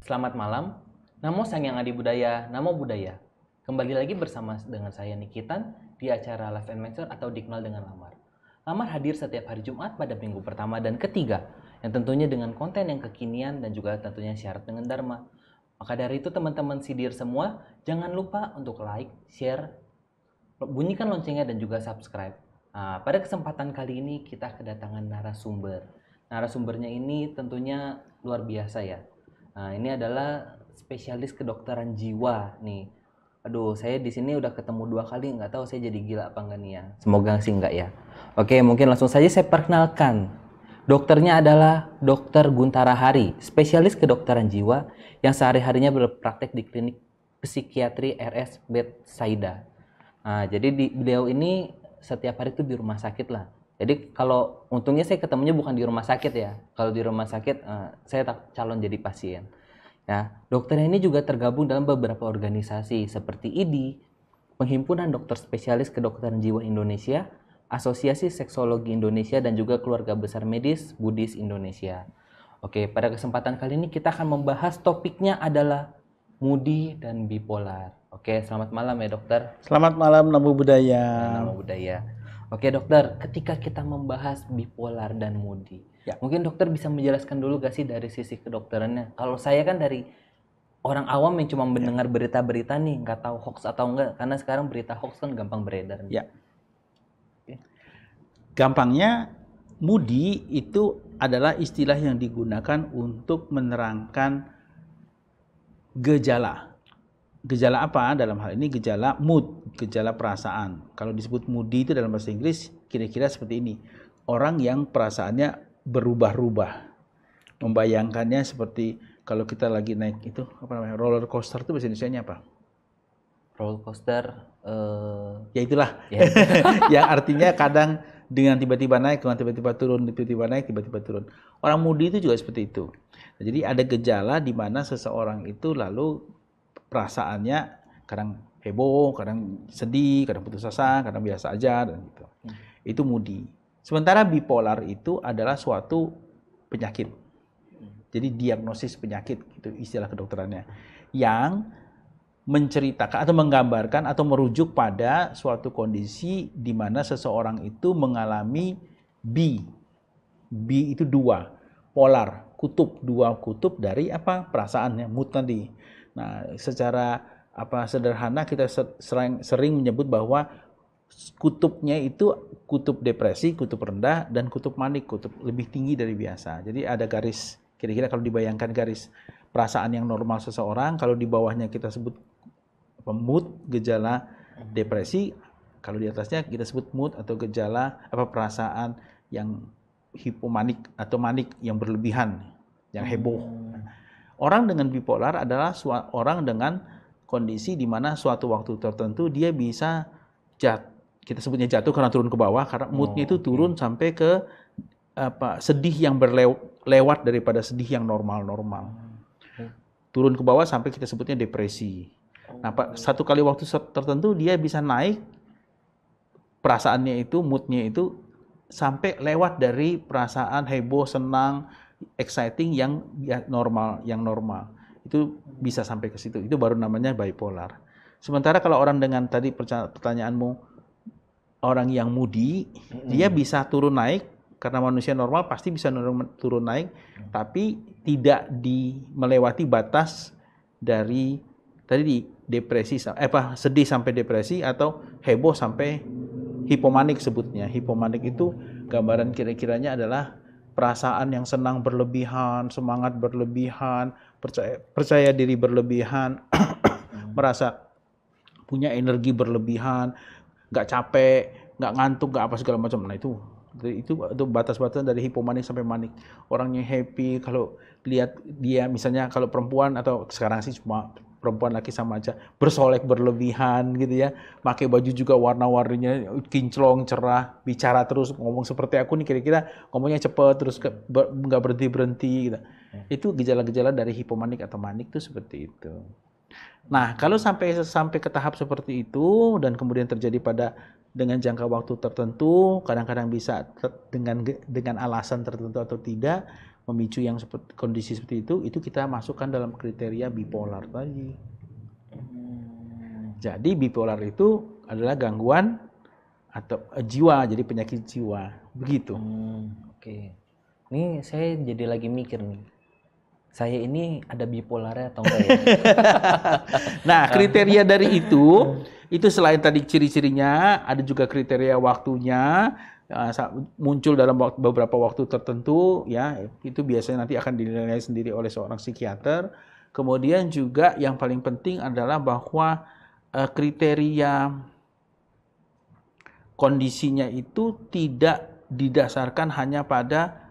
Selamat malam, namo Sangyang Adi Budaya, namo budaya. Kembali lagi bersama dengan saya Nikitan di acara Live and Mention atau dikenal dengan Lamar. Lamar hadir setiap hari Jumat pada minggu pertama dan ketiga, yang tentunya dengan konten yang kekinian dan juga tentunya syarat dengan Dharma. Maka dari itu teman-teman Sidir semua, jangan lupa untuk like, share, bunyikan loncengnya dan juga subscribe. Nah, pada kesempatan kali ini kita kedatangan narasumber. Narasumbernya ini tentunya luar biasa ya. Nah, ini adalah spesialis kedokteran jiwa nih. Aduh, saya di sini udah ketemu 2 kali, nggak tahu saya jadi gila apa enggak nih ya. Semoga sih enggak ya. Oke, mungkin langsung saja saya perkenalkan. Dokternya adalah Dr. Guntara Hari, spesialis kedokteran jiwa yang sehari-harinya berpraktek di klinik psikiatri RS Bethsaida. Nah, jadi beliau ini setiap hari itu di rumah sakit lah. Jadi kalau untungnya saya ketemunya bukan di rumah sakit ya. Kalau di rumah sakit saya calon jadi pasien. Ya, dokter ini juga tergabung dalam beberapa organisasi seperti IDI, Penghimpunan Dokter Spesialis Kedokteran Jiwa Indonesia, Asosiasi Seksologi Indonesia, dan juga Keluarga Besar Medis Buddhis Indonesia. Oke, pada kesempatan kali ini kita akan membahas topiknya adalah moody dan bipolar. Oke, selamat malam ya dokter. Selamat malam, Namo Budaya. Namo Budaya. Oke dokter, ketika kita membahas bipolar dan moody, mungkin dokter bisa menjelaskan dulu gak sih dari sisi kedokterannya? Kalau saya kan dari orang awam yang cuma mendengar berita-berita nih, nggak tahu hoax atau enggak, karena sekarang berita hoax kan gampang beredar. Ya. Gampangnya, moody itu adalah istilah yang digunakan untuk menerangkan gejala. Gejala apa? Dalam hal ini gejala mood, gejala perasaan. Kalau disebut moody itu dalam bahasa Inggris kira-kira seperti ini. Orang yang perasaannya berubah-ubah. Membayangkannya seperti kalau kita lagi naik itu apa namanya? Roller coaster itu bahasa Indonesianya apa? Roller coaster ya itulah. Ya. Yang artinya kadang dengan tiba-tiba naik, dengan tiba-tiba turun, tiba-tiba naik, tiba-tiba turun. Orang moody itu juga seperti itu. Nah, jadi ada gejala di mana seseorang itu lalu perasaannya kadang heboh, kadang sedih, kadang putus asa, kadang biasa aja dan gitu. Itu moody. Sementara bipolar itu adalah suatu penyakit. Jadi diagnosis penyakit itu istilah kedokterannya. Yang menceritakan atau menggambarkan atau merujuk pada suatu kondisi di mana seseorang itu mengalami B. B itu dua, polar, kutub, dua kutub dari apa? Perasaannya, mood tadi. Nah, secara sederhana kita sering menyebut bahwa kutubnya itu kutub depresi, kutub rendah, dan kutub manik, kutub lebih tinggi dari biasa. Jadi ada garis, kira-kira kalau dibayangkan garis perasaan yang normal seseorang, kalau di bawahnya kita sebut mood, gejala depresi, kalau di atasnya kita sebut mood atau gejala perasaan yang hipomanik atau manik yang berlebihan, yang heboh. Orang dengan bipolar adalah orang dengan kondisi di mana suatu waktu tertentu dia bisa kita sebutnya jatuh karena turun ke bawah, karena moodnya itu turun sampai ke sedih yang berlewat daripada sedih yang normal-normal. Turun ke bawah sampai kita sebutnya depresi. Nah, satu kali waktu tertentu dia bisa naik perasaannya itu, moodnya itu sampai lewat dari perasaan heboh, senang, exciting yang normal, itu bisa sampai ke situ. Itu baru namanya bipolar. Sementara kalau orang dengan tadi pertanyaanmu, orang yang moody, dia bisa turun naik karena manusia normal pasti bisa turun naik, tapi tidak melewati batas dari tadi depresi, sedih sampai depresi atau heboh sampai hipomanik sebutnya. Hipomanik itu gambaran kira-kiranya adalah perasaan yang senang berlebihan, semangat berlebihan, percaya diri berlebihan, merasa punya energi berlebihan, nggak capek, nggak ngantuk, nggak apa segala macam. Nah itu batas-batas dari hipomanik sampai manik. Orangnya happy kalau lihat dia, misalnya kalau perempuan atau sekarang sih cuma perempuan laki sama aja, bersolek berlebihan gitu ya, pakai baju juga warna-warninya kinclong, cerah, bicara terus, ngomong seperti aku nih, kira-kira ngomongnya cepet terus nggak berhenti-berhenti gitu. Itu gejala-gejala dari hipomanik atau manik tuh seperti itu. Nah, kalau sampai ke tahap seperti itu dan kemudian terjadi dengan jangka waktu tertentu, kadang-kadang bisa dengan alasan tertentu atau tidak, memicu yang kondisi seperti itu kita masukkan dalam kriteria bipolar tadi. Jadi bipolar itu adalah gangguan atau jiwa, jadi penyakit jiwa, begitu. Oke. Ini saya jadi lagi mikir nih, saya ini ada bipolarnya atau enggak ya? Nah, kriteria dari itu selain tadi ciri-cirinya, ada juga kriteria waktunya, muncul dalam beberapa waktu tertentu, ya, itu biasanya nanti akan dinilai sendiri oleh seorang psikiater. Kemudian juga yang paling penting adalah bahwa kriteria kondisinya itu tidak didasarkan hanya pada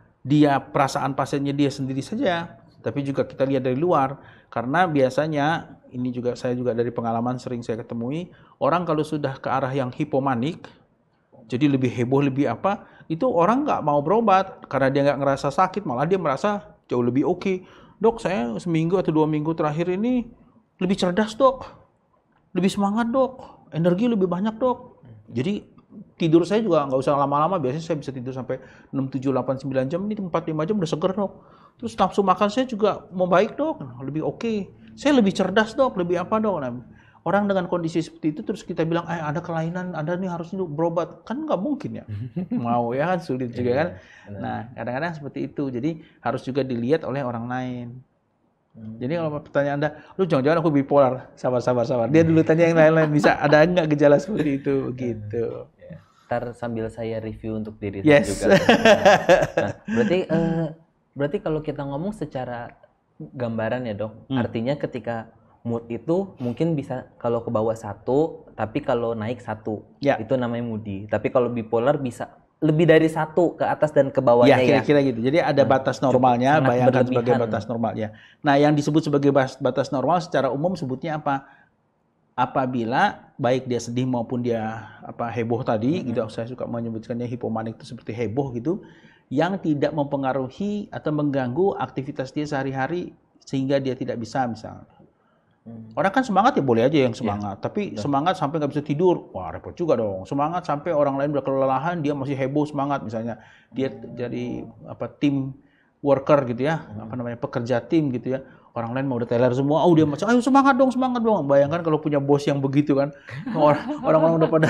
perasaan pasiennya dia sendiri saja, tapi juga kita lihat dari luar. Karena biasanya, ini juga saya juga dari pengalaman sering saya ketemui, orang kalau sudah ke arah yang hipomanik, jadi lebih heboh, lebih apa, itu orang nggak mau berobat, karena dia nggak ngerasa sakit, malah dia merasa jauh lebih oke. Dok, saya seminggu atau 2 minggu terakhir ini lebih cerdas dok, lebih semangat dok, energi lebih banyak dok. Jadi tidur saya juga nggak usah lama-lama, biasanya saya bisa tidur sampai 6, 7, 8, 9 jam, ini 4-5 jam udah seger dok. Terus nafsu makan saya juga membaik dok, lebih oke. Saya lebih cerdas dok, lebih apa dok. Nah, orang dengan kondisi seperti itu terus kita bilang, ada kelainan, Anda nih harus berobat. Kan nggak mungkin ya. Mau ya kan, sulit juga kan. Nah, kadang-kadang seperti itu. Jadi harus juga dilihat oleh orang lain. Jadi kalau pertanyaan Anda, lu jangan-jangan aku bipolar, sabar. Dia dulu tanya yang lain-lain, bisa ada nggak gejala seperti itu, gitu. Ntar sambil saya review untuk diri saya juga. Nah, berarti kalau kita ngomong secara gambaran ya dok, artinya ketika mood itu mungkin bisa kalau ke bawah 1, tapi kalau naik 1, itu namanya moody. Tapi kalau bipolar bisa lebih dari 1 ke atas dan ke bawahnya ya. Kira-kira gitu. Jadi ada batas normalnya, bayangkan sebagai batas normalnya. Nah, yang disebut sebagai batas normal secara umum sebutnya apa? Apabila baik dia sedih maupun dia heboh tadi, gitu. Saya suka menyebutkannya hipomanik itu seperti heboh gitu, yang tidak mempengaruhi atau mengganggu aktivitas dia sehari-hari sehingga dia tidak bisa misalnya. Orang kan semangat ya boleh aja yang semangat, tapi semangat sampai nggak bisa tidur, wah repot juga dong. Semangat sampai orang lain udah kelelahan, dia masih heboh semangat misalnya. Dia jadi tim worker gitu ya, pekerja tim gitu ya. Orang lain mau udah teler semua, dia macam, ayo semangat dong. Bayangkan kalau punya bos yang begitu kan, orang-orang udah pada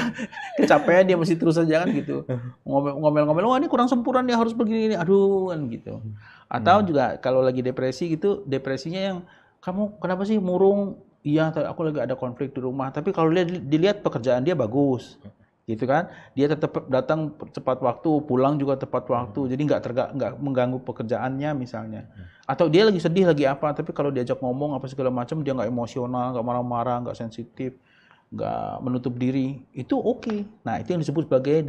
kecapean, dia masih terus aja kan gitu. Ngomel-ngomel, wah ini kurang sempurna nih, harus begini, aduh kan gitu. Atau juga kalau lagi depresi gitu, depresinya yang kamu kenapa sih murung? Iya, aku lagi ada konflik di rumah. Tapi kalau dilihat pekerjaan dia bagus, gitu kan? Dia tetap datang tepat waktu, pulang juga tepat waktu. Jadi nggak mengganggu pekerjaannya misalnya. Atau dia lagi sedih, lagi apa? Tapi kalau diajak ngomong apa segala macam, dia nggak emosional, nggak marah-marah, nggak sensitif, nggak menutup diri. Itu oke. Nah, itu yang disebut sebagai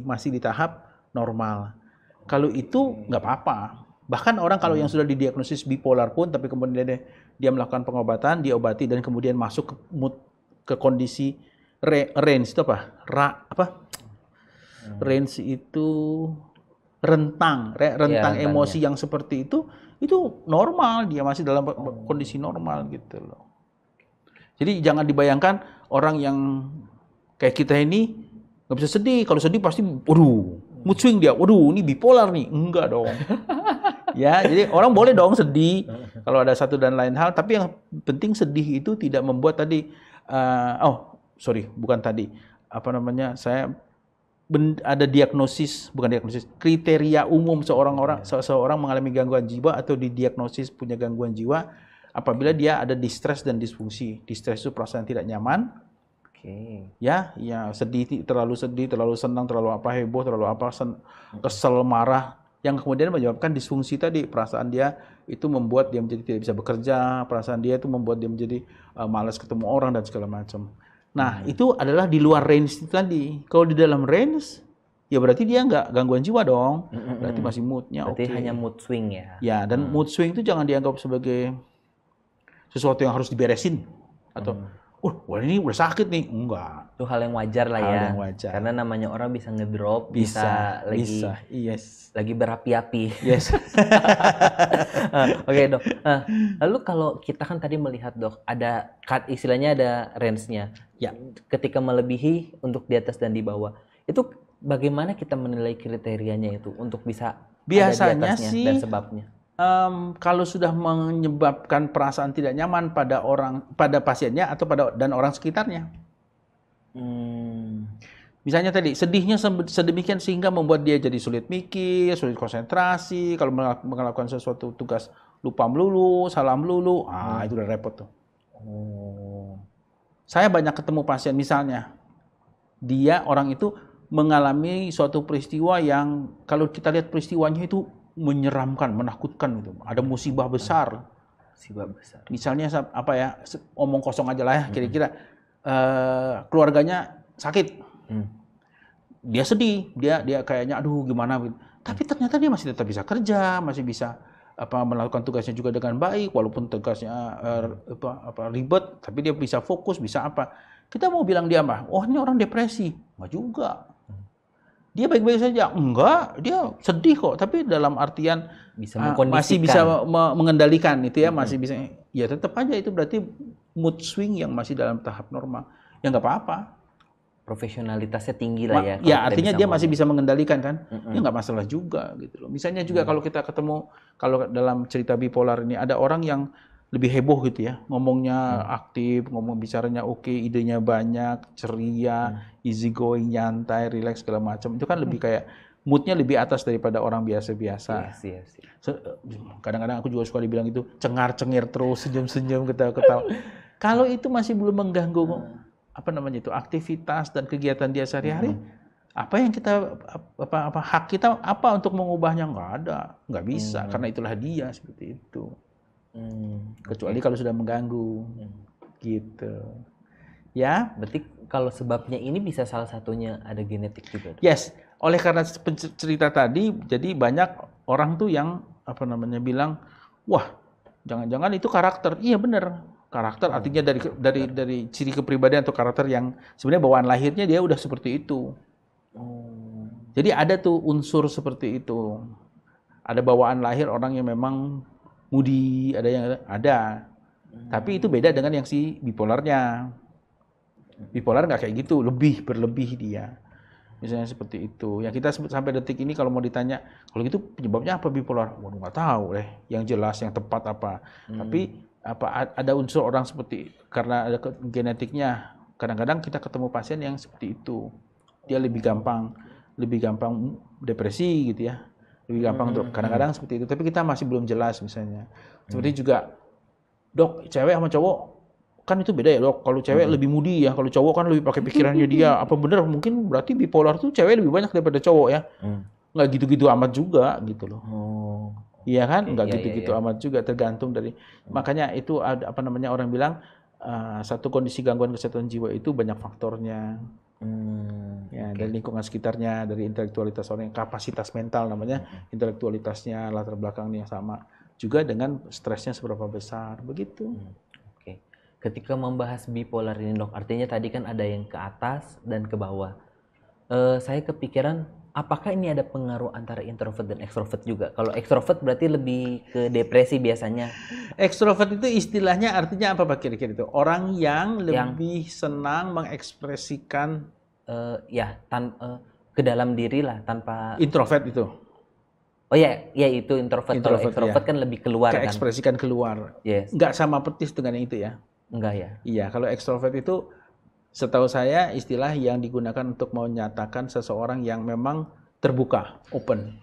masih di tahap normal. Kalau itu nggak apa-apa. Bahkan orang kalau yang sudah didiagnosis bipolar pun, tapi kemudian dia melakukan pengobatan, diobati dan kemudian masuk ke kondisi range itu range itu rentang emosi yang seperti itu normal, dia masih dalam kondisi normal gitu loh. Jadi jangan dibayangkan orang yang kayak kita ini nggak bisa sedih. Kalau sedih pasti, mood swing dia, ini bipolar nih, enggak dong. Ya, jadi orang boleh dong sedih kalau ada satu dan lain hal, tapi yang penting sedih itu tidak membuat tadi, saya ada kriteria umum seseorang mengalami gangguan jiwa atau didiagnosis punya gangguan jiwa apabila dia ada distress dan disfungsi. Distress itu perasaan tidak nyaman. Ya, terlalu sedih, terlalu senang, terlalu heboh, terlalu kesel, marah, yang kemudian menyebabkan disfungsi tadi, perasaan dia itu membuat dia menjadi tidak bisa bekerja, perasaan dia itu membuat dia menjadi malas ketemu orang dan segala macam. Nah, itu adalah di luar range itu tadi. Kalau di dalam range, ya berarti dia nggak gangguan jiwa dong. Berarti masih moodnya oke. Berarti hanya mood swing ya. Ya, dan mood swing itu jangan dianggap sebagai sesuatu yang harus diberesin atau wah ini udah sakit nih, enggak. Itu hal yang wajar lah ya. Hal yang wajar. Karena namanya orang bisa ngedrop, bisa. Lagi berapi-api. Yes. Oke, Dok. Lalu kalau kita kan tadi melihat, Dok, istilahnya ada range-nya. Ya. Ketika melebihi untuk di atas dan di bawah. Itu bagaimana kita menilai kriterianya itu untuk bisa Biasanya atasnya sih dan sebabnya? kalau sudah menyebabkan perasaan tidak nyaman pada pasiennya atau dan orang sekitarnya. Misalnya tadi sedihnya sedemikian sehingga membuat dia jadi sulit mikir, sulit konsentrasi. Kalau melakukan sesuatu tugas lupa melulu, salah melulu, itu udah repot tuh. Saya banyak ketemu pasien misalnya orang itu mengalami suatu peristiwa yang kalau kita lihat peristiwanya itu menyeramkan, menakutkan gitu. Ada musibah besar. Misalnya omong kosong aja lah ya, kira-kira keluarganya sakit. Dia sedih, dia kayaknya aduh gimana gitu. Tapi ternyata dia masih tetap bisa kerja, masih bisa melakukan tugasnya juga dengan baik walaupun tugasnya ribet, tapi dia bisa fokus, bisa apa. Kita mau bilang dia apa? Oh, ini orang depresi. Enggak juga. Dia baik-baik saja. Enggak, dia sedih kok, tapi dalam artian masih bisa mengendalikan itu ya, masih bisa. Ya tetap aja itu berarti mood swing yang masih dalam tahap normal. Ya enggak apa-apa. Profesionalitasnya tinggi lah ya. Ya artinya dia masih bisa mengendalikan kan. Ya nggak masalah juga gitu loh. Misalnya juga kalau kita ketemu, kalau dalam cerita bipolar ini ada orang yang lebih heboh gitu ya. Ngomongnya aktif, bicaranya oke, idenya banyak, ceria, easy going, nyantai, relax segala macam. Itu kan lebih kayak moodnya lebih atas daripada orang biasa-biasa. Yes. Kadang-kadang aku juga suka dibilang itu cengar-cengir terus, senyum-senyum, ketawa-ketawa. Kalau itu masih belum mengganggu aktivitas dan kegiatan dia sehari-hari, apa yang kita hak kita apa untuk mengubahnya? Nggak bisa, karena itulah dia seperti itu. Kecuali kalau sudah mengganggu, gitu. Ya. Berarti kalau sebabnya ini bisa salah satunya ada genetik juga. Yes, oleh karena cerita tadi, jadi banyak orang tuh yang bilang, wah, jangan-jangan itu karakter. Iya benar. Karakter artinya dari ciri kepribadian atau karakter yang sebenarnya bawaan lahirnya dia udah seperti itu. Jadi ada tuh unsur seperti itu. Ada bawaan lahir orang yang memang moody, ada. Tapi itu beda dengan yang si bipolarnya. Bipolar nggak kayak gitu, berlebih dia. Misalnya seperti itu. Yang kita sampai detik ini kalau mau ditanya, kalau gitu penyebabnya apa bipolar? Waduh nggak tahu deh. Yang jelas, yang tepat apa. Tapi ada unsur orang seperti karena ada genetiknya. Kadang-kadang kita ketemu pasien yang seperti itu. Dia lebih gampang depresi gitu ya. Lebih gampang untuk kadang-kadang seperti itu. Tapi kita masih belum jelas misalnya. Seperti juga, dok, cewek sama cowok kan itu beda ya dok. Kalau cewek lebih moody ya. Kalau cowok kan lebih pakai pikirannya dia. Apa benar? Mungkin berarti bipolar tuh cewek lebih banyak daripada cowok ya. Nggak gitu-gitu amat juga gitu loh. Iya kan, nggak gitu-gitu amat juga, tergantung dari. Makanya itu ada orang bilang satu kondisi gangguan kesehatan jiwa itu banyak faktornya. Dari lingkungan sekitarnya, dari intelektualitas orang, kapasitas mental namanya, intelektualitasnya, latar belakangnya sama. Juga dengan stresnya seberapa besar, begitu. Ketika membahas bipolar ini dok, artinya tadi kan ada yang ke atas dan ke bawah. Saya kepikiran, apakah ini ada pengaruh antara introvert dan ekstrovert juga? Kalau ekstrovert berarti lebih ke depresi biasanya. Ekstrovert itu istilahnya artinya apa Pak kira-kira itu? Orang yang lebih senang mengekspresikan ke dalam diri lah tanpa. Introvert itu. Oh ya itu introvert. Kalau ekstrovert kan lebih keluar kan. Ekspresikan keluar. Yes. Nggak sama persis dengan yang itu ya. Enggak ya. Iya, kalau ekstrovert itu setahu saya istilah yang digunakan untuk menyatakan seseorang yang memang terbuka, open.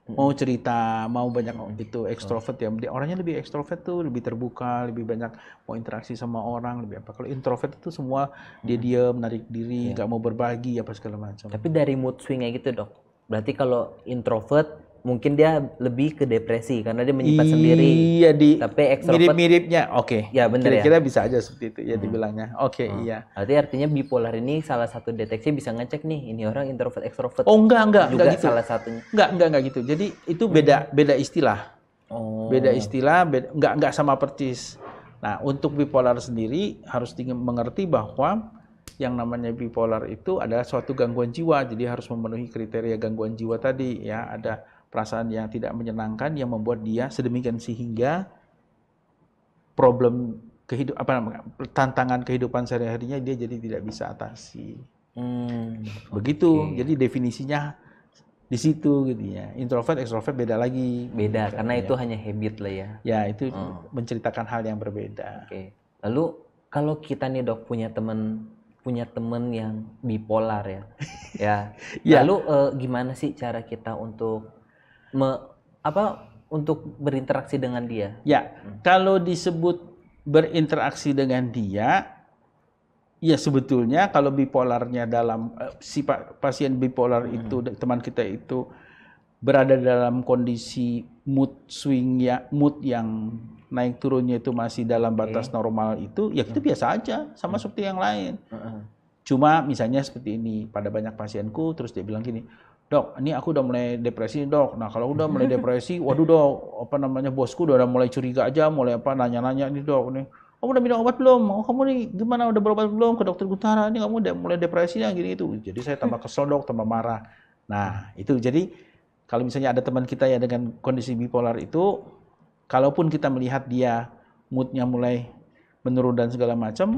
Mau cerita, mau banyak itu ekstrovert ya. Orangnya lebih ekstrovert tuh, lebih terbuka, lebih banyak mau interaksi sama orang, lebih apa. Kalau introvert itu semua dia diam, menarik diri, nggak mau berbagi apa segala macam. Tapi dari mood swing kayak gitu, Dok. Berarti kalau introvert mungkin dia lebih ke depresi karena dia menyimpan sendiri. Iya, tapi ekstrovert mirip-miripnya. Oke. Ya benar ya. Kira-kira bisa aja seperti itu ya dibilangnya. Oke, iya. Berarti artinya bipolar ini salah satu deteksi bisa ngecek nih ini orang introvert ekstrovert. Oh, enggak juga gitu. Salah satunya. Enggak gitu. Jadi itu beda istilah. Beda istilah, enggak sama persis. Nah, untuk bipolar sendiri harus mengerti bahwa yang namanya bipolar itu adalah suatu gangguan jiwa. Jadi harus memenuhi kriteria gangguan jiwa tadi ya, ada perasaan yang tidak menyenangkan yang membuat dia sedemikian sehingga tantangan kehidupan sehari-harinya dia jadi tidak bisa atasi. Begitu. Jadi definisinya di situ gitu ya. Introvert, ekstrovert beda lagi. Beda, karena Ya. itu hanya habit lah ya. Ya, itu menceritakan hal yang berbeda. Oke. Lalu kalau kita nih dok punya temen yang bipolar ya, ya. Ya. Lalu gimana sih cara kita untuk untuk berinteraksi dengan dia? Ya, kalau disebut berinteraksi dengan dia, ya sebetulnya kalau bipolarnya dalam si pasien bipolar itu, teman kita itu berada dalam kondisi mood swing ya, mood yang naik turunnya itu masih dalam batas normal itu, ya itu biasa aja, sama seperti yang lain. Cuma misalnya seperti ini, pada banyak pasienku terus dia bilang gini, dok, ini aku udah mulai depresi dok. Nah kalau udah mulai depresi, waduh dok, bosku udah mulai curiga aja, mulai nanya-nanya nih dok, nih, kamu udah minum obat belum? Oh kamu nih gimana, udah berobat belum ke dokter Gutara? Ini kamu udah mulai depresi ya gini itu. Jadi saya tambah kesel dok, tambah marah. Nah itu jadi kalau misalnya ada teman kita ya dengan kondisi bipolar itu, kalaupun kita melihat dia moodnya mulai menurun dan segala macam,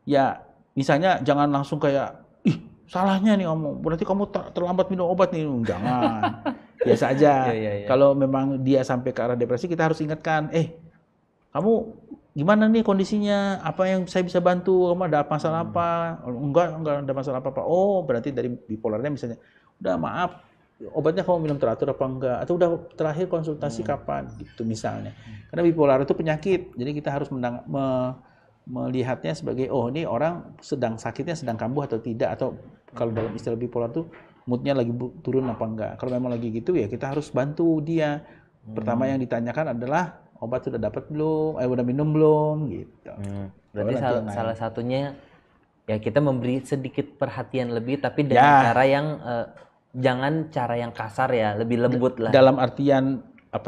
ya misalnya jangan langsung kayak, ih salahnya nih kamu, berarti kamu terlambat minum obat nih. Jangan, biasa aja. Kalau memang dia sampai ke arah depresi, kita harus ingatkan, kamu gimana nih kondisinya, apa yang saya bisa bantu, kamu ada masalah apa? Enggak ada masalah apa-apa. Oh berarti dari bipolarnya misalnya, udah maaf, obatnya kamu minum teratur apa enggak, atau udah terakhir konsultasi kapan gitu misalnya. Karena bipolar itu penyakit, jadi kita harus melihatnya sebagai ini orang sedang sakitnya sedang kambuh atau tidak, atau kalau dalam istilah bipolar tuh moodnya lagi turun apa enggak. Kalau memang lagi gitu ya kita harus bantu dia. Pertama yang ditanyakan adalah obat sudah dapat belum, udah minum belum gitu. Berarti salah satunya ya kita memberi sedikit perhatian lebih, tapi dengan cara yang jangan cara yang kasar ya, lebih lembut lah. Dalam artian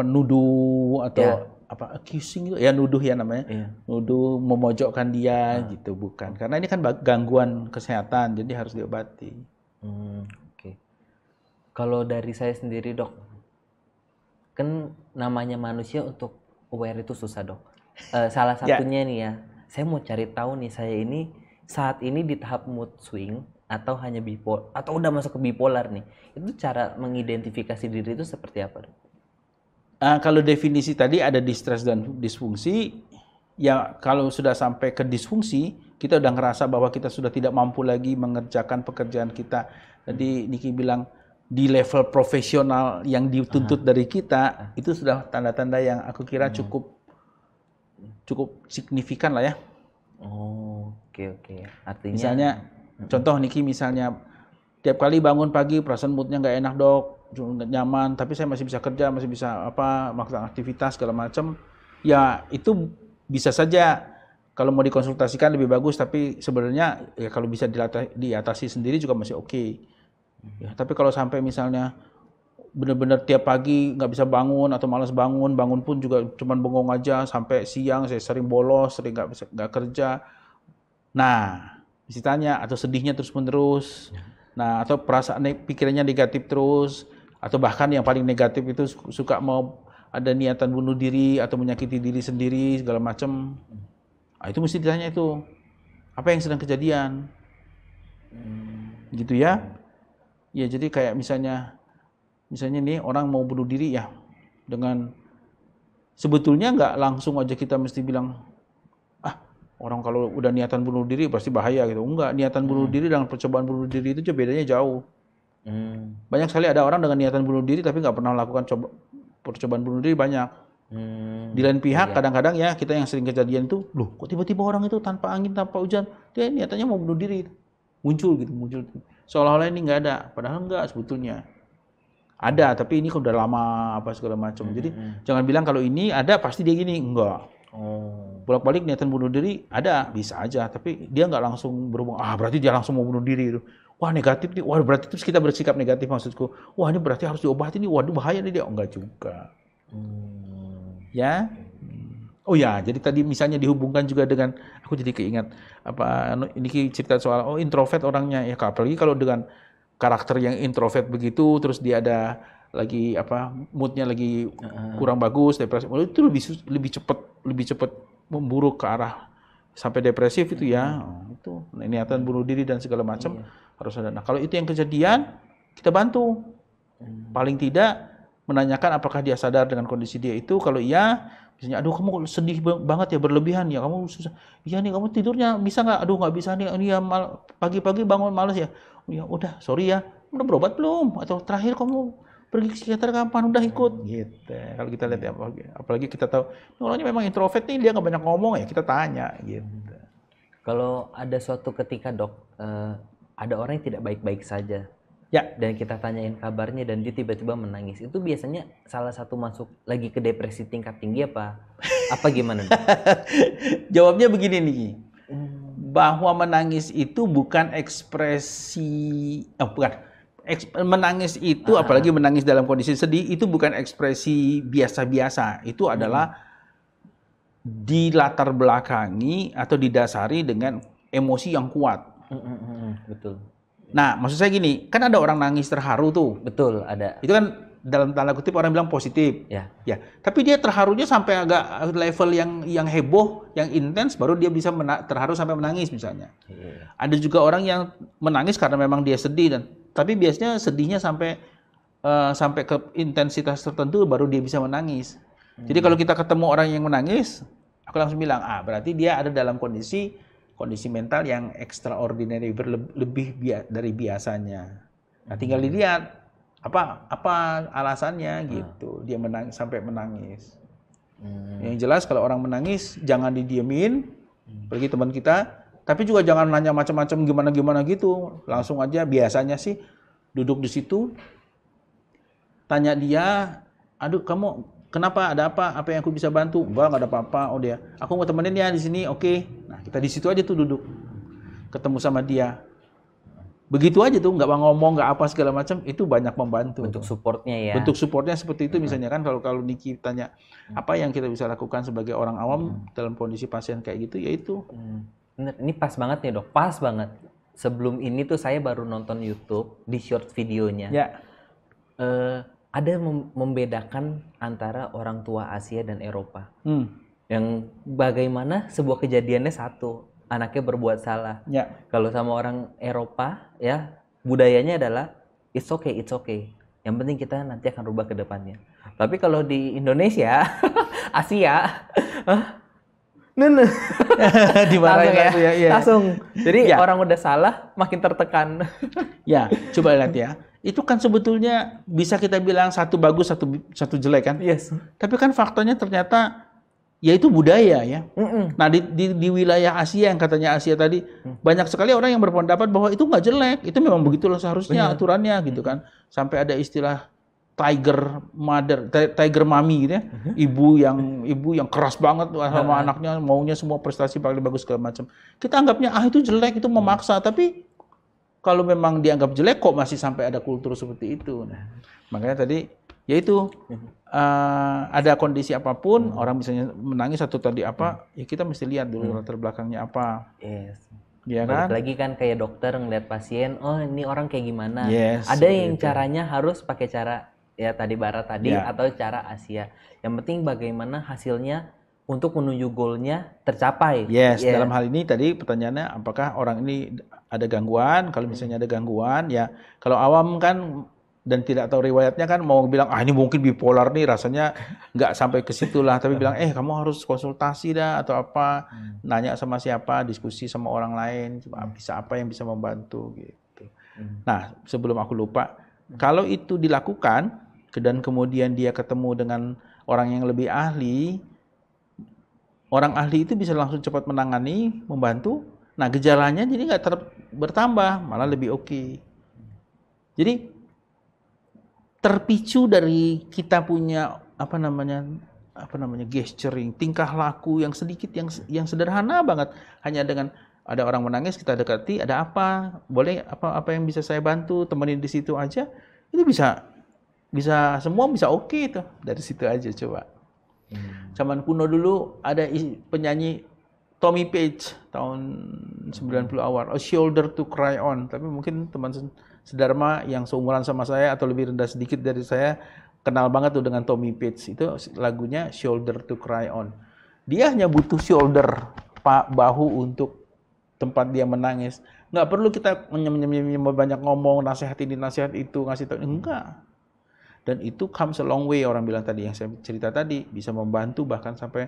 nuduh atau accusing itu ya, nuduh ya namanya. Nuduh, memojokkan dia gitu, bukan. Karena ini kan gangguan kesehatan, jadi harus diobati. Oke. Kalau dari saya sendiri dok, kan namanya manusia untuk aware itu susah dok. Salah satunya nih ya, saya mau cari tahu nih, saya ini saat ini di tahap mood swing atau hanya bipolar, atau udah masuk ke bipolar nih. Itu cara mengidentifikasi diri itu seperti apa dok? Kalau definisi tadi ada distress dan disfungsi, ya kalau sudah sampai ke disfungsi, kita udah ngerasa bahwa kita sudah tidak mampu lagi mengerjakan pekerjaan kita. Jadi Niki bilang di level profesional yang dituntut dari kita, itu sudah tanda-tanda yang aku kira cukup signifikan lah ya. Oke. Artinya misalnya contoh Niki misalnya tiap kali bangun pagi perasaan moodnya nggak enak dok, nggak nyaman, tapi saya masih bisa kerja, masih bisa melakukan aktivitas segala macam, ya itu bisa saja kalau mau dikonsultasikan lebih bagus, tapi sebenarnya ya kalau bisa diatasi sendiri juga masih oke. Ya, tapi kalau sampai misalnya benar-benar tiap pagi nggak bisa bangun atau malas bangun pun juga cuman bengong aja sampai siang, saya sering bolos, sering nggak kerja. Nah, ditanya atau sedihnya terus-menerus. Nah, atau perasaan pikirannya negatif terus, atau bahkan yang paling negatif itu suka mau ada niatan bunuh diri atau menyakiti diri sendiri segala macam. Nah, itu mesti ditanya itu, apa yang sedang kejadian? Gitu ya. Ya, jadi kayak misalnya nih orang mau bunuh diri ya, dengan sebetulnya nggak langsung aja kita mesti bilang, orang kalau udah niatan bunuh diri pasti bahaya gitu. Enggak, niatan bunuh diri dan percobaan bunuh diri itu bedanya jauh. Banyak sekali ada orang dengan niatan bunuh diri tapi nggak pernah melakukan percobaan bunuh diri, banyak. Di lain pihak kadang-kadang ya kita yang sering kejadian itu, loh kok tiba-tiba orang itu tanpa angin, tanpa hujan, dia niatannya mau bunuh diri. Muncul. Seolah-olah ini nggak ada, padahal enggak sebetulnya. Ada, tapi ini udah lama apa segala macam. Jadi jangan bilang kalau ini ada pasti dia gini, enggak. Bolak-balik niatan bunuh diri ada, bisa aja, tapi dia nggak langsung berhubung, berarti dia langsung mau bunuh diri itu. Wah negatif nih, berarti terus kita bersikap negatif, maksudku, wah ini berarti harus diobati nih, waduh bahaya nih dia. Enggak juga. Ya. Oh ya, jadi tadi misalnya dihubungkan juga dengan, aku jadi keingat ini cerita soal introvert orangnya ya, apalagi kalau dengan karakter yang introvert begitu, terus dia ada lagi moodnya lagi kurang bagus, depresi, itu lebih cepat memburuk ke arah sampai depresif itu ya. Itu niatan bunuh diri dan segala macam harus ada. Nah, kalau itu yang kejadian, kita bantu. Paling tidak menanyakan apakah dia sadar dengan kondisi dia itu. Kalau iya, misalnya, aduh kamu sedih banget ya, berlebihan ya, kamu susah. Iya nih, kamu tidurnya bisa nggak? Aduh nggak bisa nih, ini ya pagi-pagi bangun males ya. Oh, ya udah, sorry ya. Udah berobat belum? Atau terakhir kamu pergi ke psikiater kapan? Udah ikut? Gitu. Kalau kita lihat ya, apalagi kita tahu orangnya memang introvert nih, dia nggak banyak ngomong ya, kita tanya gitu. Kalau ada suatu ketika dok, ada orang yang tidak baik-baik saja, ya, dan kita tanyain kabarnya dan dia tiba-tiba menangis, itu biasanya salah satu masuk lagi ke depresi tingkat tinggi apa gimana dok? Jawabnya begini nih, bahwa menangis itu bukan ekspresi, menangis itu, apalagi menangis dalam kondisi sedih, itu bukan ekspresi biasa-biasa. Itu adalah dilatar belakangi atau didasari dengan emosi yang kuat. Betul. Nah, maksud saya gini, kan ada orang nangis terharu tuh. Betul, ada. Itu kan dalam tanda kutip orang bilang positif. Ya. Tapi dia terharunya sampai agak level yang heboh, yang intens, baru dia bisa terharu sampai menangis misalnya. Ada juga orang yang menangis karena memang dia sedih, tapi biasanya sedihnya sampai ke intensitas tertentu baru dia bisa menangis. Jadi kalau kita ketemu orang yang menangis, aku langsung bilang, berarti dia ada dalam kondisi mental yang extraordinary, lebih dari biasanya. Nah, tinggal dilihat apa alasannya gitu. Dia sampai menangis. Yang jelas kalau orang menangis jangan didiemin, pergi teman kita, tapi juga jangan nanya macam-macam gimana gitu. Langsung aja, biasanya sih duduk di situ, tanya dia, aduh kamu kenapa, ada apa yang aku bisa bantu? Enggak ada apa-apa. Oh dia, aku mau temenin ya di sini, oke. Nah kita di situ aja tuh duduk, ketemu sama dia. Begitu aja tuh, nggak ngomong, nggak apa segala macam, itu banyak membantu. Bentuk supportnya ya. Bentuk supportnya seperti itu misalnya kan, kalau Niki tanya apa yang kita bisa lakukan sebagai orang awam dalam kondisi pasien kayak gitu, yaitu. Bener, ini pas banget nih dok, pas banget. Sebelum ini tuh saya baru nonton YouTube di short videonya. Ya. Ada membedakan antara orang tua Asia dan Eropa. Yang bagaimana sebuah kejadiannya satu. Anaknya berbuat salah. Ya. Kalau sama orang Eropa, ya budayanya adalah it's okay. Yang penting kita nanti akan rubah ke depannya. Tapi kalau di Indonesia, Asia, dimarahin langsung ya. Langsung. Jadi orang udah salah, makin tertekan. Ya, coba lihat ya. Itu kan sebetulnya bisa kita bilang satu bagus, satu jelek kan? Yes. Tapi kan faktanya ternyata yaitu budaya ya. Nah di wilayah Asia yang katanya Asia tadi, banyak sekali orang yang berpendapat bahwa itu nggak jelek, itu memang begitulah seharusnya aturannya gitu kan. Sampai ada istilah tiger mother, tiger mommy gitu ya. Ibu yang keras banget sama anaknya, maunya semua prestasi paling bagus segala macam. Kita anggapnya itu jelek, itu memaksa, tapi kalau memang dianggap jelek kok masih sampai ada kultur seperti itu. Nah, makanya tadi yaitu ada kondisi apapun, orang misalnya menangis atau tadi apa, ya kita mesti lihat dulu latar belakangnya apa. Yes. Ya kan? Balik lagi kan kayak dokter ngeliat pasien, oh ini orang kayak gimana. Yes, ada yang caranya harus pakai cara ya tadi barat tadi atau cara Asia. Yang penting bagaimana hasilnya untuk menuju goalnya tercapai. Yes, dalam hal ini tadi pertanyaannya apakah orang ini ada gangguan? Kalau misalnya ada gangguan, ya kalau awam kan dan tidak tahu riwayatnya kan mau bilang ini mungkin bipolar nih, rasanya nggak sampai ke situlah, tapi bilang kamu harus konsultasi dah atau apa, nanya sama siapa, diskusi sama orang lain, bisa apa yang bisa membantu gitu. Nah sebelum aku lupa, kalau itu dilakukan dan kemudian dia ketemu dengan orang yang lebih ahli, orang ahli itu bisa langsung cepat menangani, membantu. Nah gejalanya jadi nggak bertambah, malah lebih oke. Jadi terpicu dari kita punya apa namanya gesturing, tingkah laku yang sedikit, yang sederhana banget, hanya dengan ada orang menangis kita dekati, ada apa, boleh apa yang bisa saya bantu, temenin di situ aja, itu bisa semua bisa oke itu dari situ aja. Coba zaman kuno dulu ada penyanyi Tommy Page tahun 90 awal, A Shoulder to Cry On, tapi mungkin teman Sedarma yang seumuran sama saya atau lebih rendah sedikit dari saya kenal banget tuh dengan Tommy Page. Itu lagunya Shoulder to Cry On. Dia hanya butuh shoulder, bahu untuk tempat dia menangis. Nggak perlu kita banyak ngomong, nasihat ini, nasihat itu, ngasih tahu. Enggak. Dan itu comes a long way, orang bilang tadi, yang saya cerita tadi, bisa membantu bahkan sampai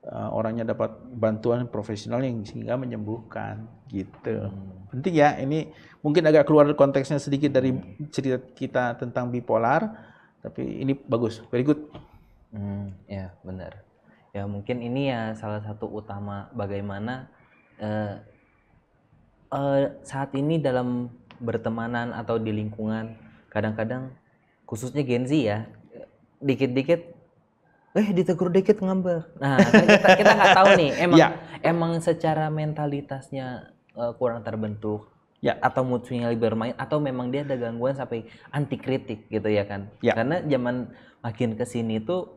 orangnya dapat bantuan profesional yang sehingga menyembuhkan gitu. Penting ya, ini mungkin agak keluar konteksnya sedikit dari cerita kita tentang bipolar, tapi ini bagus, very good. Ya benar. Ya mungkin ini ya salah satu utama bagaimana saat ini dalam bertemanan atau di lingkungan, kadang-kadang khususnya Gen Z ya, dikit-dikit ditegur dikit ngambek. Nah, kan kita nggak tahu nih, emang secara mentalitasnya kurang terbentuk, atau mood swing-nya lebih bermain, atau memang dia ada gangguan sampai anti kritik gitu ya kan? Karena zaman makin kesini tuh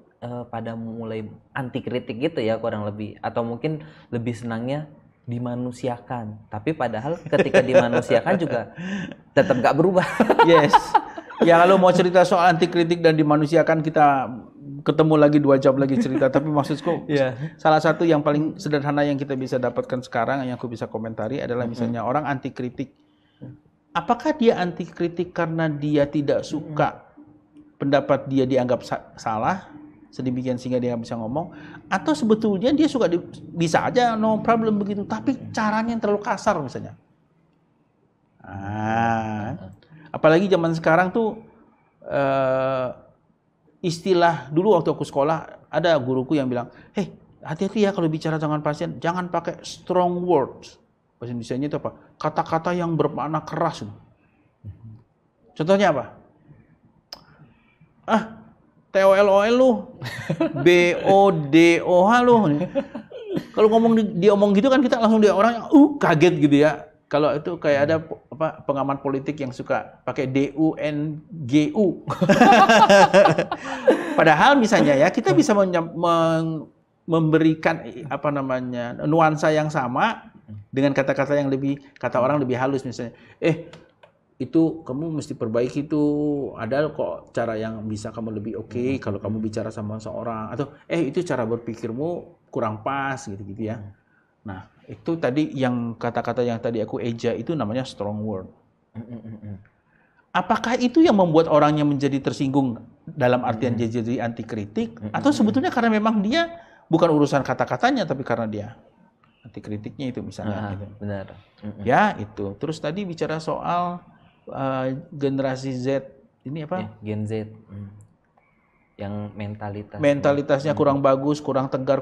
pada mulai anti kritik gitu ya kurang lebih, atau mungkin lebih senangnya dimanusiakan. Tapi padahal ketika dimanusiakan juga tetap nggak berubah. Yes. Ya kalau mau cerita soal anti kritik dan dimanusiakan kita ketemu lagi 2 jam lagi cerita. Tapi maksudku salah satu yang paling sederhana yang kita bisa dapatkan sekarang yang aku bisa komentari adalah misalnya orang anti kritik. Apakah dia anti kritik karena dia tidak suka pendapat dia dianggap salah, sedemikian sehingga dia nggak bisa ngomong, atau sebetulnya dia suka bisa aja no problem begitu, tapi caranya yang terlalu kasar misalnya. Apalagi zaman sekarang tuh istilah dulu waktu aku sekolah ada guruku yang bilang, hati-hati ya kalau bicara dengan pasien, jangan pakai strong words. Bahasa Indonesianya itu apa? Kata-kata yang bermakna keras. Contohnya apa? TOLOL lu, BODOH lu. Kalau dia omong gitu kan kita langsung orang kaget gitu ya. Kalau itu kayak ada pengamat politik yang suka pakai DUNGU. Padahal misalnya ya kita bisa memberikan nuansa yang sama dengan kata-kata yang kata orang lebih halus, misalnya itu kamu mesti perbaiki itu, ada kok cara yang bisa kamu lebih oke kalau kamu bicara sama seorang, atau itu cara berpikirmu kurang pas gitu ya. Nah, itu tadi yang kata-kata yang tadi aku eja itu namanya strong word. Apakah itu yang membuat orangnya menjadi tersinggung dalam artian dia jadi anti kritik, atau sebetulnya karena memang dia bukan urusan kata-katanya tapi karena dia anti kritiknya itu misalnya gitu. Benar. Ya, itu. Terus tadi bicara soal generasi Z ini apa? Gen Z. Yang mentalitasnya kurang bagus, kurang tegar,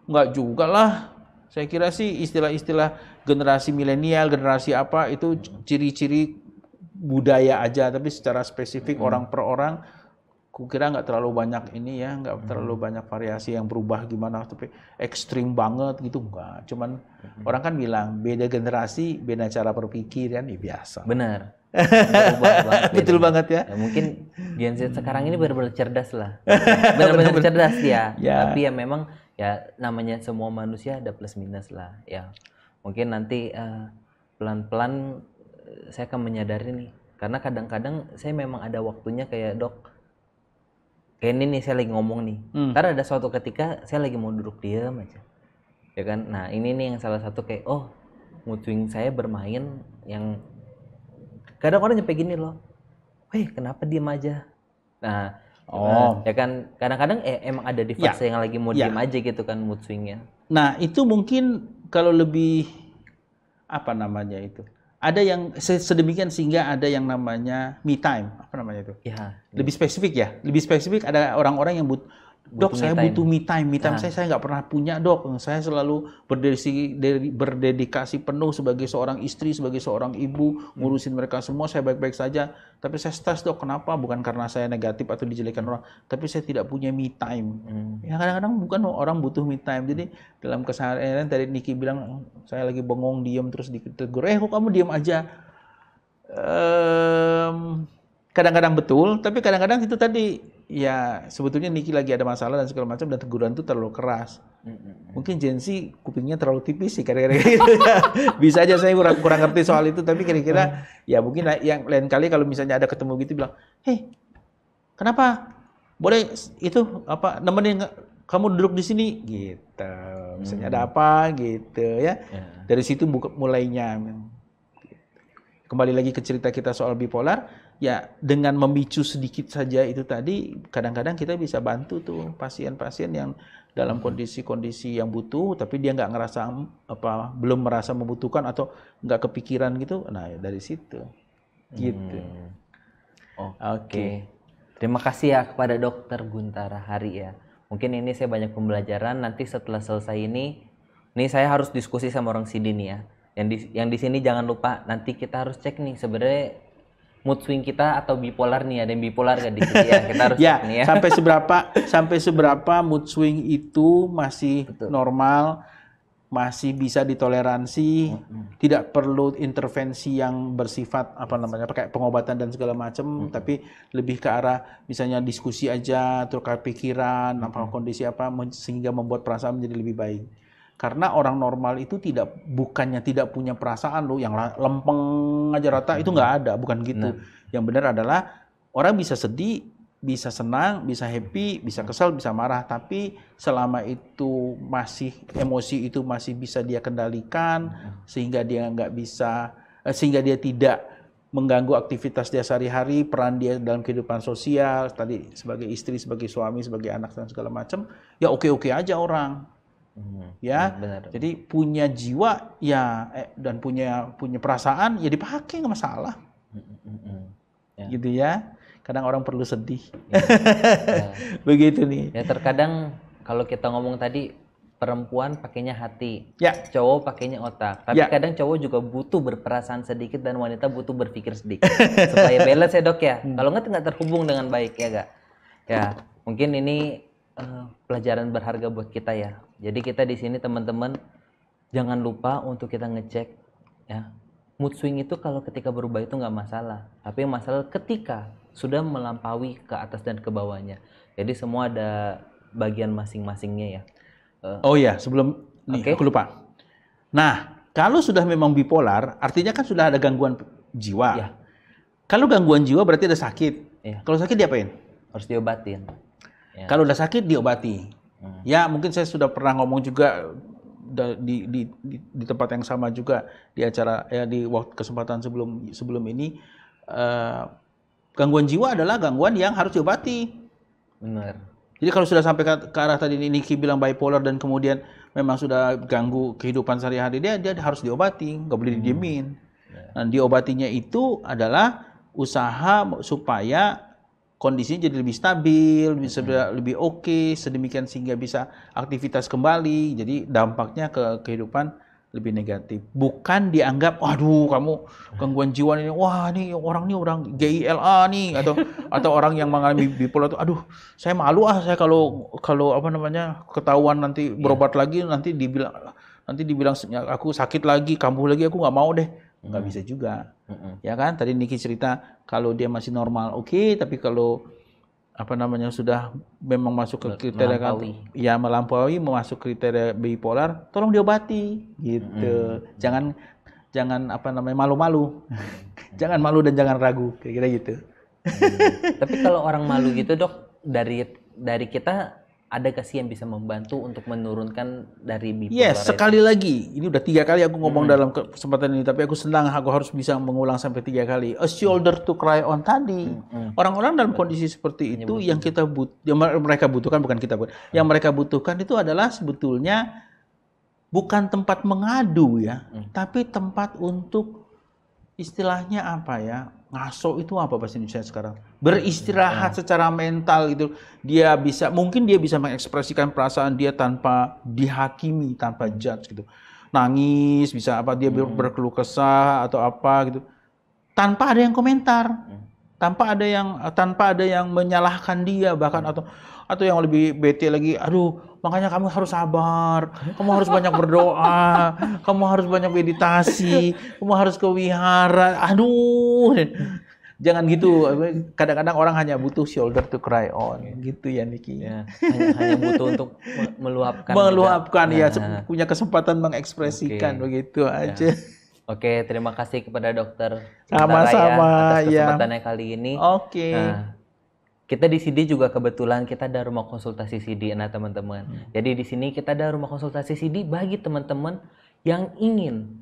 enggak juga lah. Saya kira sih istilah-istilah generasi milenial, generasi apa itu ciri-ciri budaya aja, tapi secara spesifik orang per orang, kukira nggak terlalu banyak nggak terlalu banyak variasi yang berubah gimana, tapi ekstrim banget gitu enggak. Cuman orang kan bilang beda generasi, beda cara berpikir kan, biasa. Benar. Betul banget ya. Mungkin Gen Z sekarang ini benar-benar cerdas lah. Benar-benar cerdas dia. Tapi ya memang ya namanya semua manusia ada plus minus lah ya. Mungkin nanti pelan-pelan saya akan menyadari nih, karena kadang-kadang saya memang ada waktunya kayak dok, kayak ini nih saya lagi ngomong nih, karena ada suatu ketika saya lagi mau duduk diam aja ya kan. Nah ini nih yang salah satu kayak mood swing saya bermain, yang kadang orang nyampe gini loh, kenapa diem aja. Nah ya kan kadang-kadang emang ada di fase yang lagi mau diem aja gitu kan mood swingnya. Nah itu mungkin kalau lebih itu ada yang sedemikian sehingga ada yang namanya me time, itu lebih spesifik ada orang-orang yang dok saya butuh me time saya nggak pernah punya dok, saya selalu berdedikasi penuh sebagai seorang istri, sebagai seorang ibu, ngurusin mereka semua, saya baik-baik saja, tapi saya stres dok. Kenapa? Bukan karena saya negatif atau dijelekan orang, tapi saya tidak punya me time. Ya kadang-kadang bukan orang butuh me time. Jadi dalam keseharian tadi Niki bilang saya lagi bengong diem terus ditegur, kok kamu diem aja. Kadang-kadang betul, tapi kadang-kadang itu tadi ya sebetulnya Niki lagi ada masalah dan segala macam, dan teguran itu terlalu keras. Mungkin Gen Z kupingnya terlalu tipis sih kira-kira gitu. Bisa aja saya kurang ngerti soal itu, tapi kira-kira ya mungkin yang lain kali kalau misalnya ada ketemu gitu bilang, kenapa? Boleh itu nemenin kamu duduk di sini gitu. Misalnya ada apa gitu ya. Dari situ mulainya. Kembali lagi ke cerita kita soal bipolar. ya dengan memicu sedikit saja itu tadi, kadang-kadang kita bisa bantu tuh pasien-pasien yang dalam kondisi-kondisi yang butuh, tapi dia nggak ngerasa belum merasa membutuhkan atau nggak kepikiran gitu. Nah dari situ, gitu. Oke. Terima kasih ya kepada Dokter Guntara Hari ya. Mungkin ini saya banyak pembelajaran. Nanti setelah selesai ini saya harus diskusi sama orang sini nih ya. Yang di sini jangan lupa nanti kita harus cek nih sebenarnya mood swing kita atau bipolar nih, ada yang bipolar kan di sini ya, kita harus Ya, cek nih ya. sampai seberapa mood swing itu masih normal, masih bisa ditoleransi, tidak perlu intervensi yang bersifat pakai pengobatan dan segala macam, tapi lebih ke arah misalnya diskusi aja, terkait pikiran, kondisi apa sehingga membuat perasaan menjadi lebih baik. Karena orang normal itu bukannya tidak punya perasaan loh, yang lempeng aja rata, itu nggak ada, bukan gitu. Yang benar adalah orang bisa sedih, bisa senang, bisa happy, bisa kesal, bisa marah, tapi selama itu emosi itu masih bisa dia kendalikan, sehingga dia sehingga dia tidak mengganggu aktivitas dia sehari-hari, peran dia dalam kehidupan sosial, tadi sebagai istri, sebagai suami, sebagai anak dan segala macam, ya oke-oke aja orang. Ya, benar. jadi punya jiwa ya dan punya perasaan ya dipakai, nggak masalah. Gitu ya. Kadang orang perlu sedih. Begitu nih. Ya terkadang kalau kita ngomong tadi perempuan pakainya hati, cowok pakainya otak. Tapi kadang cowok juga butuh berperasaan sedikit dan wanita butuh berpikir sedikit supaya balance ya dok ya. Kalau nggak terhubung dengan baik ya gak. Ya mungkin ini pelajaran berharga buat kita ya. Jadi kita di sini teman-teman jangan lupa untuk kita ngecek ya. Mood swing itu kalau ketika berubah itu nggak masalah, tapi masalah ketika sudah melampaui ke atas dan ke bawahnya. Jadi semua ada bagian masing-masingnya ya. Oh ya, sebelum nih aku lupa. Nah, kalau sudah memang bipolar, artinya kan sudah ada gangguan jiwa. Ya. Kalau gangguan jiwa berarti ada sakit. Ya. Kalau sakit diapain? Harus diobatin. Ya. Kalau udah sakit diobati. Ya, mungkin saya sudah pernah ngomong juga di tempat yang sama juga di acara ya di waktu kesempatan sebelum ini. Gangguan jiwa adalah gangguan yang harus diobati. Benar. Jadi kalau sudah sampai ke arah tadi Niki bilang bipolar dan kemudian memang sudah ganggu kehidupan sehari-hari dia harus diobati, nggak boleh didiemin. Nah, diobatinya itu adalah usaha supaya kondisinya jadi lebih stabil, bisa lebih oke, sedemikian sehingga bisa aktivitas kembali. Jadi dampaknya ke kehidupan lebih negatif. Bukan dianggap, waduh kamu gangguan jiwa ini, wah ini orang GILA nih, atau orang yang mengalami bipolar itu, aduh saya malu saya kalau ketahuan nanti berobat lagi nanti dibilang aku sakit lagi, kambuh lagi, aku nggak mau deh. Nggak bisa juga, ya kan? Tadi Niki cerita kalau dia masih normal, oke, tapi kalau sudah memang masuk ke kriteria melampaui masuk kriteria bipolar, tolong diobati, gitu. Jangan malu-malu, jangan malu dan jangan ragu, kira-kira gitu. Tapi kalau orang malu gitu dok, dari kita ada kasih yang bisa membantu untuk menurunkan dari bipolar? Yes, sekali lagi. Ini udah 3 kali aku ngomong dalam kesempatan ini, tapi aku senang aku harus bisa mengulang sampai 3 kali. A shoulder to cry on tadi. Orang-orang dalam kondisi seperti itu yang mereka butuhkan, bukan kita, yang mereka butuhkan itu adalah sebetulnya bukan tempat mengadu ya, tapi tempat untuk istilahnya apa ya? Ngaso itu apa bahasa Indonesia sekarang? Beristirahat secara mental gitu. Mungkin dia bisa mengekspresikan perasaan dia tanpa dihakimi, tanpa judge gitu. Nangis, bisa dia berkeluh kesah atau apa gitu. Tanpa ada yang komentar. Tanpa ada yang menyalahkan dia bahkan atau yang lebih bete lagi, aduh, makanya kamu harus sabar, kamu harus banyak berdoa, kamu harus banyak meditasi, kamu harus ke wihara. Aduh, jangan gitu. Kadang-kadang orang hanya butuh shoulder to cry on, gitu ya Niki. Ya, hanya butuh untuk meluapkan. Punya kesempatan mengekspresikan, begitu aja. Oke, terima kasih kepada dokter sama-sama atas kesempatannya kali ini. Oke. Nah, kita di sini juga kebetulan kita ada rumah konsultasi CD, nah teman-teman. Jadi di sini kita ada rumah konsultasi CD bagi teman-teman yang ingin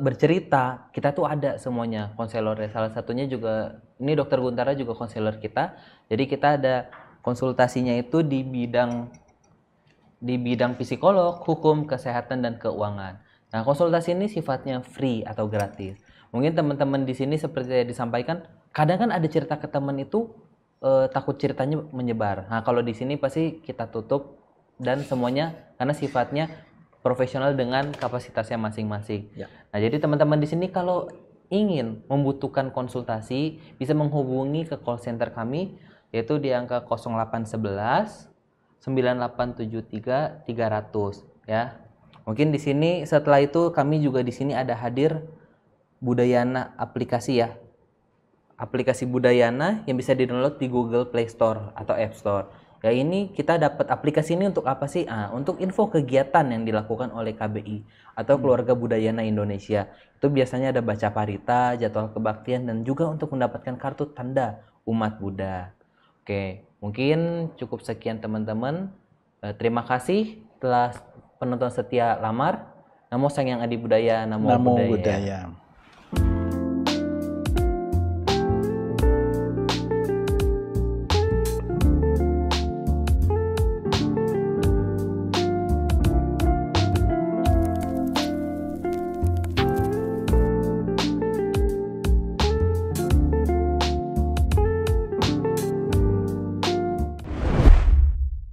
bercerita. Kita tuh ada semuanya konselornya. Salah satunya juga ini Dokter Guntara juga konselor kita. Jadi kita ada konsultasinya itu di bidang psikolog, hukum, kesehatan dan keuangan. Nah, konsultasi ini sifatnya free atau gratis. Mungkin teman-teman di sini seperti yang disampaikan, kadang kan ada cerita ke teman itu takut ceritanya menyebar. Nah, kalau di sini pasti kita tutup dan semuanya karena sifatnya profesional dengan kapasitasnya masing-masing. Ya. Nah, jadi teman-teman di sini kalau ingin membutuhkan konsultasi bisa menghubungi ke call center kami yaitu di angka 0811 9873 300 ya. Mungkin di sini setelah itu kami juga di sini ada hadir Budayana aplikasi ya. Aplikasi Budayana yang bisa di-download di Google Play Store atau App Store. Ya ini kita dapat aplikasi ini untuk apa sih? Untuk info kegiatan yang dilakukan oleh KBI atau Keluarga Budayana Indonesia. Itu biasanya ada baca parita, jadwal kebaktian dan juga untuk mendapatkan kartu tanda umat Buddha. Oke, mungkin cukup sekian teman-teman. Terima kasih telah penonton setia Lamar. Namo Sang Yang Adi Budaya, Namo Namo Buddhaya. Buddhaya.